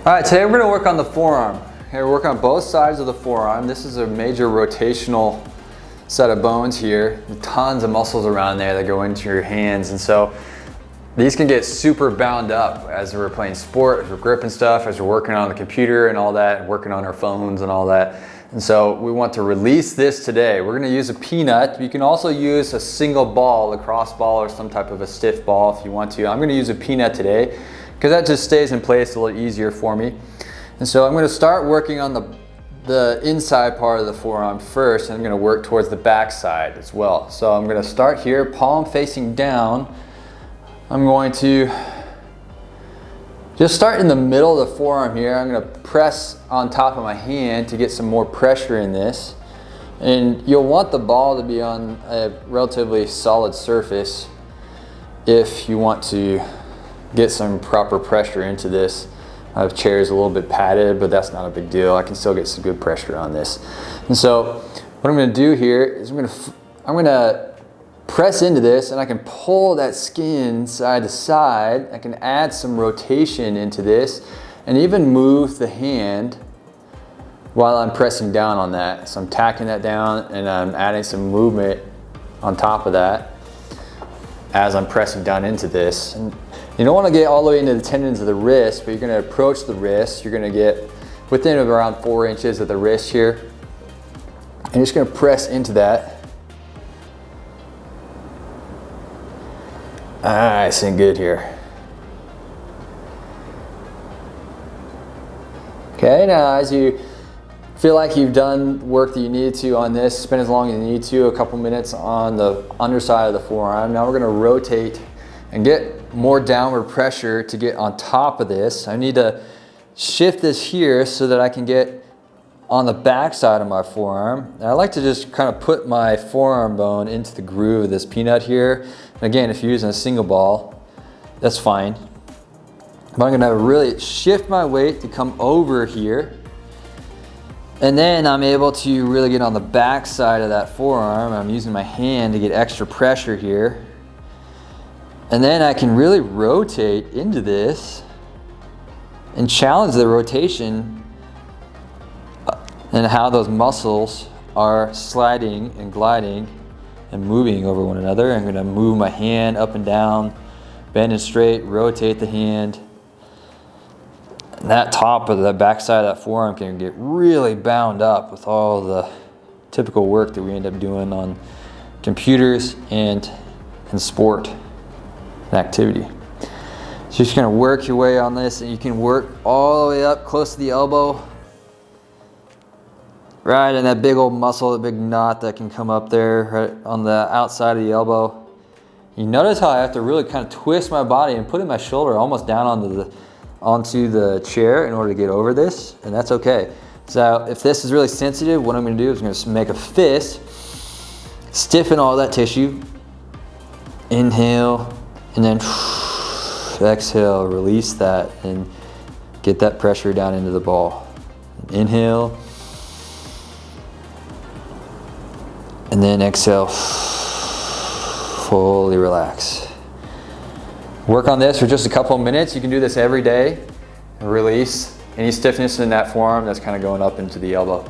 All right, today we're gonna work on the forearm. We're working on both sides of the forearm. This is a major rotational set of bones here. Tons of muscles around there that go into your hands. And so these can get super bound up as we're playing sport, as we're gripping stuff, as we're working on the computer and all that, working on our phones and all that. And so we want to release this today. We're gonna use a peanut. You can also use a single ball, a cross ball, or some type of a stiff ball if you want to. I'm gonna use a peanut today because that just stays in place a little easier for me. And so I'm gonna start working on the inside part of the forearm first, and I'm gonna work towards the back side as well. So I'm gonna start here, palm facing down. I'm going to just start in the middle of the forearm here. I'm gonna press on top of my hand to get some more pressure in this. And you'll want the ball to be on a relatively solid surface if you want to get some proper pressure into this. My chair is a little bit padded, but that's not a big deal. I can still get some good pressure on this. And so what I'm gonna do here is I'm gonna press into this, and I can pull that skin side to side. I can add some rotation into this and even move the hand while I'm pressing down on that. So I'm tacking that down and I'm adding some movement on top of that as I'm pressing down into this. And you don't want to get all the way into the tendons of the wrist, but you're going to approach the wrist. You're going to get within around 4 inches of the wrist here. And you're just going to press into that. Nice and good here. Okay, now as you feel like you've done work that you needed to on this, spend as long as you need to, a couple minutes on the underside of the forearm. Now we're going to rotate and get more downward pressure to get on top of this. I need to shift this here so that I can get on the back side of my forearm. And I like to just kind of put my forearm bone into the groove of this peanut here. And again, if you're using a single ball, that's fine. But I'm gonna really shift my weight to come over here. And then I'm able to really get on the back side of that forearm. I'm using my hand to get extra pressure here. And then I can really rotate into this and challenge the rotation and how those muscles are sliding and gliding and moving over one another. I'm gonna move my hand up and down, bend it straight, rotate the hand. And that top of the back side of that forearm can get really bound up with all the typical work that we end up doing on computers and in sport and activity. So you're just gonna work your way on this, and you can work all the way up close to the elbow. Right, and that big old muscle, the big knot that can come up there right on the outside of the elbow. You notice how I have to really kind of twist my body and put my shoulder almost down onto the chair in order to get over this, and that's okay. So if this is really sensitive, what I'm gonna do is I'm gonna make a fist, stiffen all that tissue, inhale, and then exhale, release that and get that pressure down into the ball. Inhale, and then exhale, fully relax. Work on this for just a couple of minutes. You can do this every day and release any stiffness in that forearm that's kind of going up into the elbow.